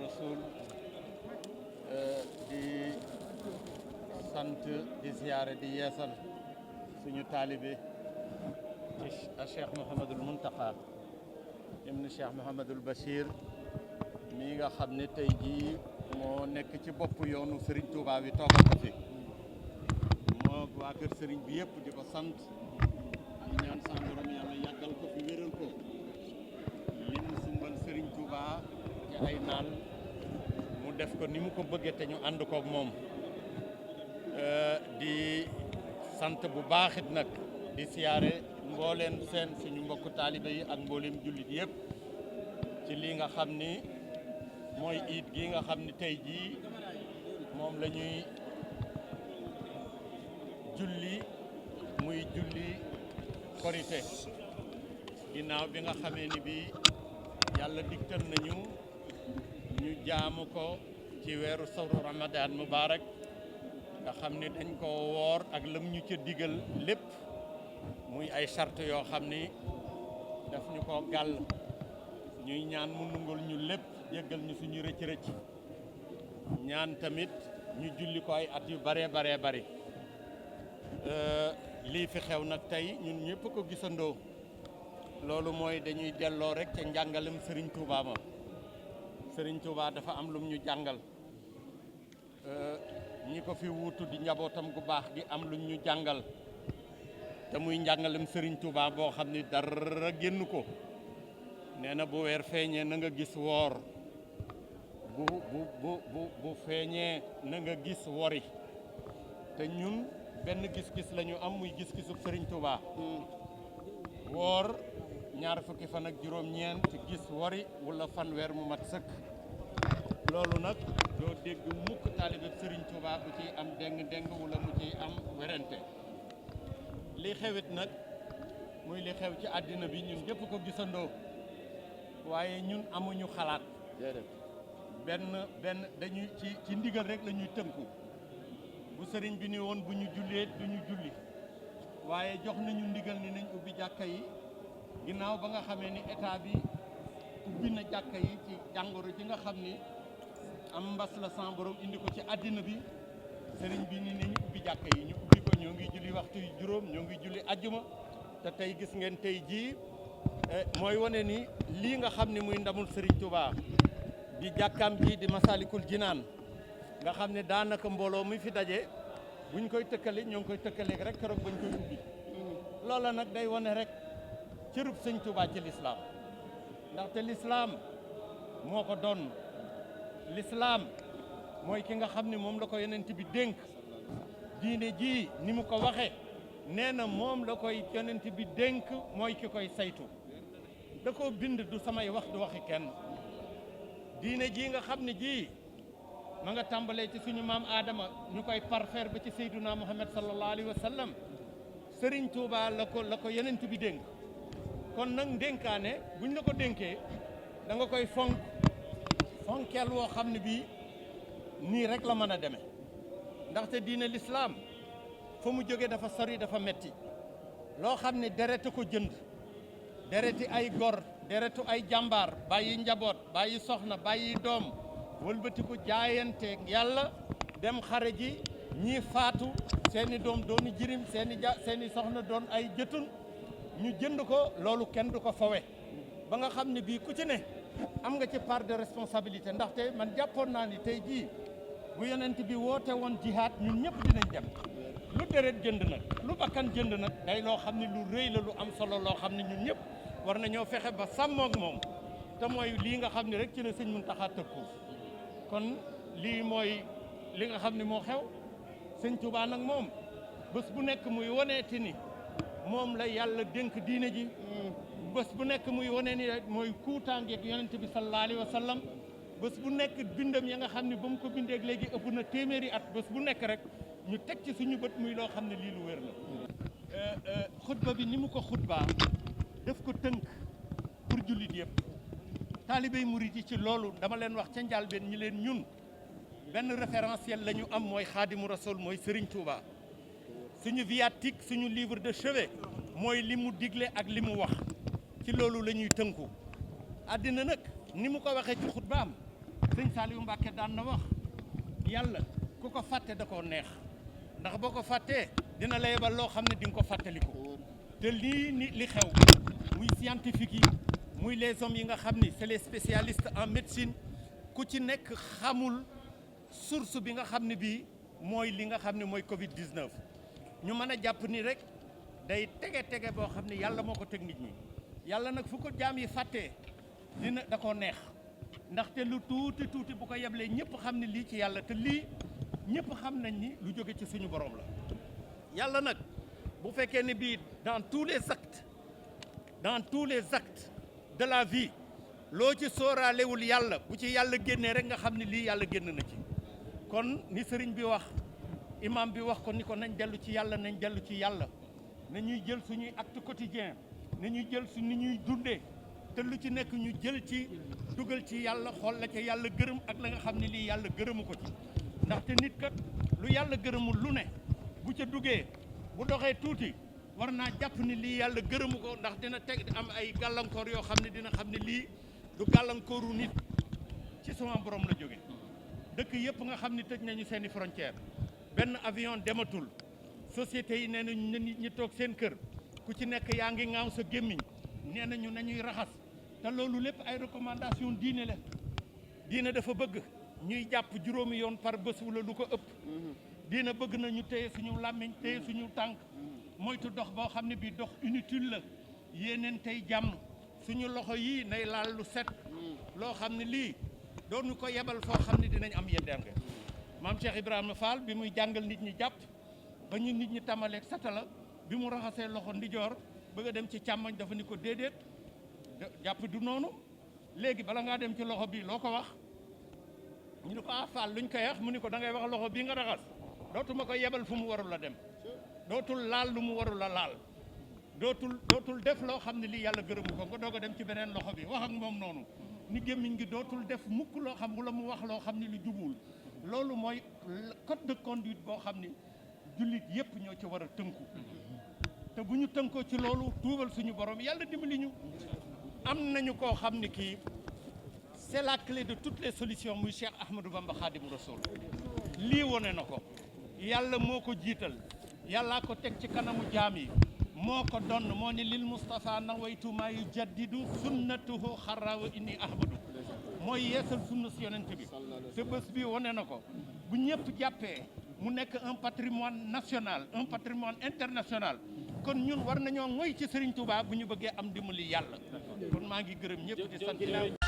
rasul di sant di ziyaare di yeesal suñu taalibe ci Cheikh Mouhamadul Muntaqa ibn Cheikh Mouhamadul Bachir mii nga xam ne tey jii moo nekk ci bopp yoonu Serigne Touba bi toogal ko fi moo waa kër Serigne bi yëpp di ko sant di ñaan sa borom yàlla yàggal ko fi wéral ko li mu sumbal Serigne Touba ci ay naal mu def ko ni mu ko bëggee te ñu ànd koog moom di sant bu baaxit nag di siyaare mbooleem seen suñu mbokku taalibe yi ak mbooleem jullit yëpp ci lii nga xam ni mooy iid gi nga xam ni tey jii moom la ñuy julli muy julli korite ginnaaw bi nga xamee ni bi yàlla digtal nañu ñu jaamu ko ci weeru sawru ramadan mubarak nga xam ni dañ ko woor ak lam ñu ca digal lépp muy ay charte yoo xam ni daf ñu ko gàll ñuy ñaan mu nungul ñu lépp jéggal ñu suñu rëcc-rëcc ñaan tamit ñu julli ko ay at yu bare bari lii fi xew nag tey ñun ñëpp ko gisandoo loolu mooy dañuy delloo rek ca njàngalem Serigne Touba ma Serigne Touba dafa am lum ñu jàngal ñi ko fi wuutu di njabootam gu baax gi am luñ ñu jàngal te muy njàngalem Serigne Touba boo xam ni dara génn ko nee na bu weer feeñee na nga gis woor bu feeñee na nga gis wori te ñun benn gis-gis la ñu am muy gis-gisu Serigne Touba woor ñaar fukki fan ak juróom-ñeent gis wori wala fanweer mu mat sëkk loolu nag doo dégg mukk taalibe Serigne Touba bu ciy am deng wala mu ciy am werante li xewit nag muy li xew ci àddina bi ñun ñëpp ko gisandoo waaye ñun amuñu xalaat benn dañuy ci ndigal rek la ñuy tënku bu sëriñ bi ni woon bu ñu jullee du ñu julli waaye jox nañu ndigal ni nañ ubbi jàkka yi ginnaaw ba nga xamee ni état bi ubbi na jàkka yi ci jàngoro ji nga xam ni am mbas la sans borom indi ko ci àddina bi sëriñ bi ni nañu ubbi jàkka yi ñu ubbi ko ñoo ngi julli waxtu yu juróom ñoo ngi julli ajjuma te tey gis ngeen tey jii mooy wane ni lii nga xam ne muy ndamul Serigne Touba di jàkkaam ji di Masalikul Jinaan nga xam ne daanaka mbooloo mi fi daje buñ koy tëkkale ñoo ngi koy tëkkaleeg rek keroog bañ koy ubbi loola nag day wane rek cërub Sëñ Touba ci lislaam ndaxte lislaam moo ko doon lislaam mooy ki nga xam ne moom la ko yonent bi dénk diine ji ni mu ko waxe nee na moom la koy yonent bi dénk mooy ki koy saytu da koo bind du samay wax du waxi kenn diine ji nga xam ne ji ma nga tàmbalee ci suñu maam Adama ñu koy parfaire ba ci Seyduna Muhammad sallallahu alayhi wa sallam Serigne Touba la ko yonent bi dénk kon nag ndénkaane buñ la ko dénkee da nga koy fonkeel woo xam ne bii nii rek la mën a demee ndaxte diine l'islam fa mu jóge dafa sori dafa metti loo xam ne derete ko jënd dereti ay gor deretu ay jàmbaar bàyyi njaboot bàyyi soxna bàyyi doom wëlbati ko jaayanteeg yàlla dem xare ji ñii faatu seeni doom dooni jirim seeni soxna doon ay jëtun ñu jënd ko loolu kenn du ko fawe ba nga xam ne bii ku ci ne am nga ci part de responsabilité ndaxte man jàppoon naa ni tey jii bu yonent bi woote woon jihaad ñun ñëpp dinañ dem lu deret jënd nag lu bakkan jënd nag day loo xam ne lu rëy la lu am solo loo xam ne ñun ñëpp war nañoo fexe ba sàmmoog moom te mooy lii nga xam ne rek ci la sëñ Muntaxa tëkku kon lii mooy li nga xam ne moo xew sëñ Touba nag moom bés bu nekk muy woneeti ni moom la yàlla dénk diine ji bés bu nekk muy wane ni mooy kuutaangeeg yonent bi sallallahu alayhi wa sallam bés bu nekk bindam ya nga xam ne ba mu ko bindeeg léegi ëpp na téeméeri at bés bu nekk rek ñu teg ci suñu bët muy loo xam ne lii lu wér la xutba bi ni mu ko xutbaa daf ko tënk pour jullit yëpp taalibey murit yi ci loolu dama leen wax ca njàlbeen ñi leen ñun benn référentiel la ñu am mooy xaadimu rasul mooy Serigne Touba suñu viatique suñu livre de chevet mooy li mu digle ak li mu wax ci loolu la ñuy tënku àddina nag ni mu ko waxee ci xutbaam sëñ Saliou Mbacke daan na wax yàlla ku ko fàtte da koo neex ndax boo ko fàttee dina la yebal loo xam ne di nga ko fàttaliku te lii ni li xew muy scientifique yi muy les hommes yi nga xam ni c'est les spécialistes en médecine ku ci nekk xamul source bi nga xam ne bii mooy li nga xam ne mooy Covid 19 ñu mën a jàpp ni rek day tege boo xam ne yàlla moo ko teg nit ñi yàlla nag fu ko jaam yi fàttee dina da koo neex ndaxte lu tuuti bu ko yeblee ñëpp xam ne lii ci yàlla te lii ñëpp xam nañ ni lu jóge ci suñu borom la yàlla nag bu fekkee ne bii dans tous les actes de la vie loo ci sooraalewul yàlla bu ci yàlla génnee rek nga xam ne lii yàlla génn na ci kon ni sëriñ bi wax imam bi wax ko ni ko nañ dellu ci yàlla na ñuy jël suñuy acte quotidien na ñuy jël ni ñuy dundee te lu ci nekk ñu jël ci dugal ci yàlla xool la ca yàlla gërëm ak la nga xam ne lii yàlla gërëmu ko ci ndaxte nit kat lu yàlla gërëmul lu ne bu ca duggee bu doxee tuuti war naa jàpp ni lii yàlla gërëmu ko ndax dina teg am ay gàllankoor yoo xam ne dina xam ne lii du gàllankooru nit ci sama borom la jóge dëkk yëpp nga xam ne tëj nañu seeni frontière benn avion dematul société yi nee nañu na nit ñi toog seen kër ku ci nekk yaa ngi ŋaaw sa gémmiñ nee nañu nañuy raxas te loolu lépp ay recommandation diine la diine dafa bëgg ñuy jàpp juróomi yoon par bés wala lu ko ëpp diine bëgg na ñu téye suñu làmmiñ téye suñu tànk moytu dox boo xam ne bii dox inutile la yéeneen tey jàmm suñu loxo yii nay laal lu set loo xam ne lii doonu ko yebal foo xam ne dinañ am yeddaange maam Cheikh Ibrahima Fall bi muy jàngal nit ñi jàpp ba ñu nit ñi tàmbaleeg satala bi mu raxasee loxo ndijoor bëgg a dem ci càmmoñ dafa ni ko déedéet jàpp du noonu léegi bala ngaa dem ci loxo bi loo ko wax ñu ni ko Fall luñ koy wax mu ni ko da ngay wax loxo bii nga raxas dootuma ko yebal fu mu warul a dem dootul laal lu mu warul a laal dootul def loo xam ne lii yàlla gërëmu ko nga doog a dem ci beneen loxo bi wax ak moom noonu ni gémmiñ gi dootul def mukk loo xam wala mu wax loo xam ne lu jubul loolu mooy code de conduite boo xam ni jullit yépp ñoo ci war a tënku te bu ñu tënkoo ci loolu tuubal suñu borom yàlla dimbali ñu am nañu koo xam ni kii c'est la clé de toutes les solutions muy Cheikh Ahmadou Bamba Khadimu Rasoul lii wone na ko yàlla moo ko jiital yàllaa ko teg ci kanamu jaam yi moo ko donn moo ni lil Moustapha nawaytu maa yu jaddidu sunnatuhu xarrawa inni ahmadu mooy yeesal sunna si yonent bi te bés bi wone na ko bu ñëpp jàppee mu nekk un patrimoine national un patrimoine international kon ñun war nañoo ngoy ci Serigne Touba bu ñu bëggee am dimbali yàlla kon maa ngi gërëm ñëpp di sant